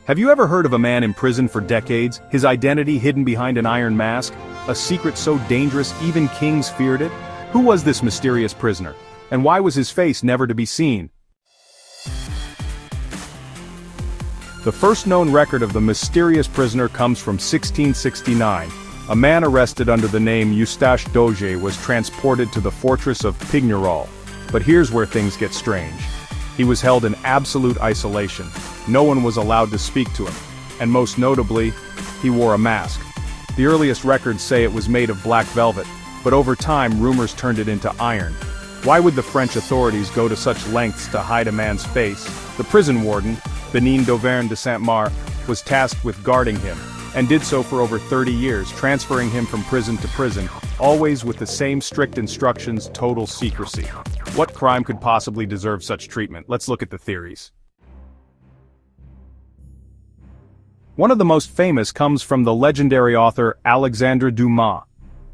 Have you ever heard of a man imprisoned for decades, his identity hidden behind an iron mask? A secret so dangerous even kings feared it? Who was this mysterious prisoner? And why was his face never to be seen? The first known record of the mysterious prisoner comes from 1669. A man arrested under the name Eustache Doge was transported to the fortress of Pignerol. But here's where things get strange. He was held in absolute isolation. No one was allowed to speak to him. And most notably, he wore a mask. The earliest records say it was made of black velvet, but over time rumors turned it into iron. Why would the French authorities go to such lengths to hide a man's face? The prison warden, Benin d'Auvergne de Saint-Marc, was tasked with guarding him, and did so for over 30 years, transferring him from prison to prison, always with the same strict instructions: total secrecy. What crime could possibly deserve such treatment? Let's look at the theories. One of the most famous comes from the legendary author Alexandre Dumas.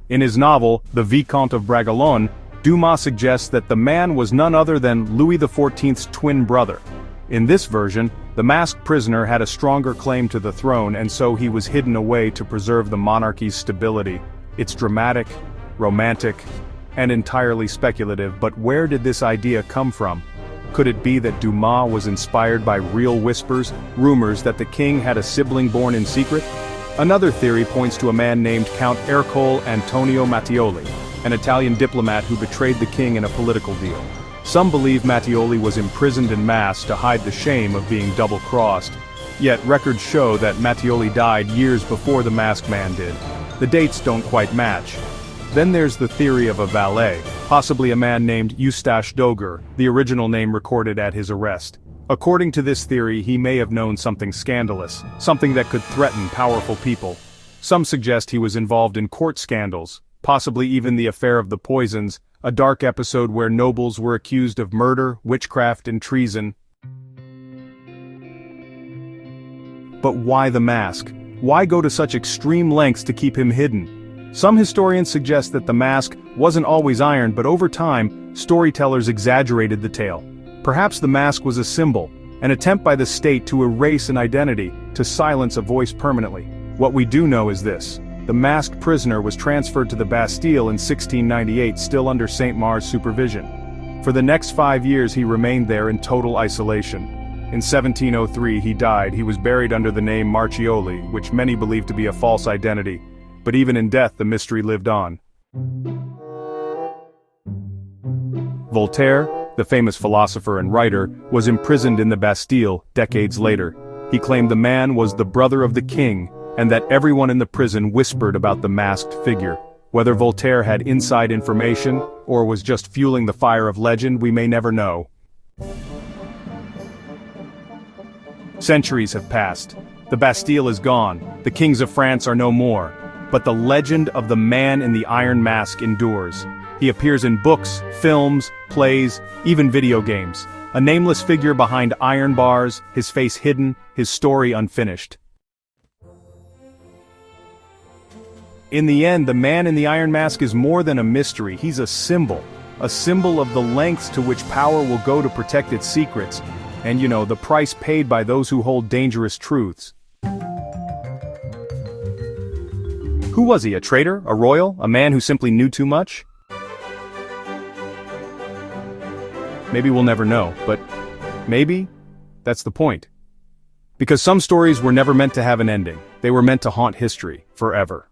In his novel, The Vicomte of Bragelonne, Dumas suggests that the man was none other than Louis XIV's twin brother. In this version, the masked prisoner had a stronger claim to the throne, and so he was hidden away to preserve the monarchy's stability. It's dramatic, romantic, and entirely speculative, but where did this idea come from? Could it be that Dumas was inspired by real whispers, rumors that the king had a sibling born in secret? Another theory points to a man named Count Ercole Antonio Mattioli, an Italian diplomat who betrayed the king in a political deal. Some believe Mattioli was imprisoned en masse to hide the shame of being double-crossed. Yet records show that Mattioli died years before the masked man did. The dates don't quite match. Then there's the theory of a valet, possibly a man named Eustache Doge, the original name recorded at his arrest. According to this theory, he may have known something scandalous, something that could threaten powerful people. Some suggest he was involved in court scandals, possibly even the affair of the poisons, a dark episode where nobles were accused of murder, witchcraft, and treason. But why the mask? Why go to such extreme lengths to keep him hidden? Some historians suggest that the mask wasn't always iron, but over time, storytellers exaggerated the tale. Perhaps the mask was a symbol, an attempt by the state to erase an identity, to silence a voice permanently. What we do know is this: the masked prisoner was transferred to the Bastille in 1698, still under Saint-Marc's supervision. For the next 5 years he remained there in total isolation. In 1703 he died. He was buried under the name Marchioli, which many believe to be a false identity. But even in death the mystery lived on. Voltaire, the famous philosopher and writer, was imprisoned in the Bastille decades later. He claimed the man was the brother of the king, and that everyone in the prison whispered about the masked figure. Whether Voltaire had inside information, or was just fueling the fire of legend, we may never know. Centuries have passed. The Bastille is gone. The kings of France are no more. But the legend of the man in the iron mask endures. He appears in books, films, plays, even video games. A nameless figure behind iron bars, his face hidden, his story unfinished. In the end, the man in the iron mask is more than a mystery. He's a symbol of the lengths to which power will go to protect its secrets, and the price paid by those who hold dangerous truths. Who was he? A traitor? A royal? A man who simply knew too much? Maybe we'll never know, but maybe that's the point. Because some stories were never meant to have an ending. They were meant to haunt history forever.